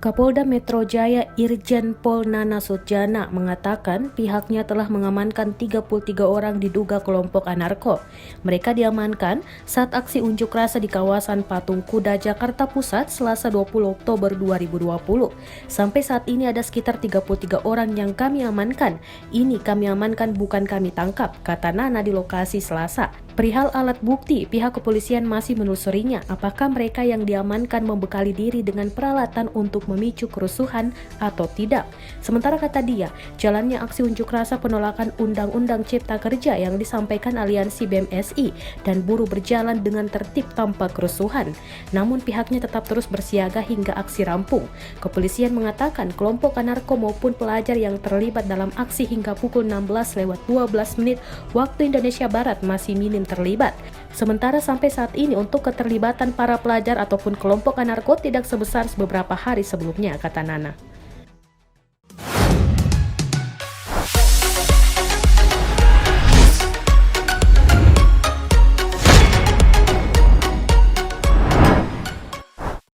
Kapolda Metro Jaya Irjen Pol Nana Sujana mengatakan pihaknya telah mengamankan 33 orang diduga kelompok anarko. Mereka diamankan saat aksi unjuk rasa di kawasan Patung Kuda, Jakarta Pusat, Selasa 20 Oktober 2020. Sampai saat ini ada sekitar 33 orang yang kami amankan. Ini kami amankan, bukan kami tangkap, kata Nana di lokasi Selasa. Perihal alat bukti, pihak kepolisian masih menelusurinya apakah mereka yang diamankan membekali diri dengan peralatan untuk memicu kerusuhan atau tidak. Sementara kata dia, jalannya aksi unjuk rasa penolakan Undang-Undang Cipta Kerja yang disampaikan Aliansi BMSI dan buruh berjalan dengan tertib tanpa kerusuhan. Namun pihaknya tetap terus bersiaga hingga aksi rampung. Kepolisian mengatakan kelompok anarko maupun pelajar yang terlibat dalam aksi hingga pukul 16:12 waktu Indonesia Barat masih minim terlibat. Sementara sampai saat ini untuk keterlibatan para pelajar ataupun kelompok anarko tidak sebesar beberapa hari sebelumnya, kata Nana.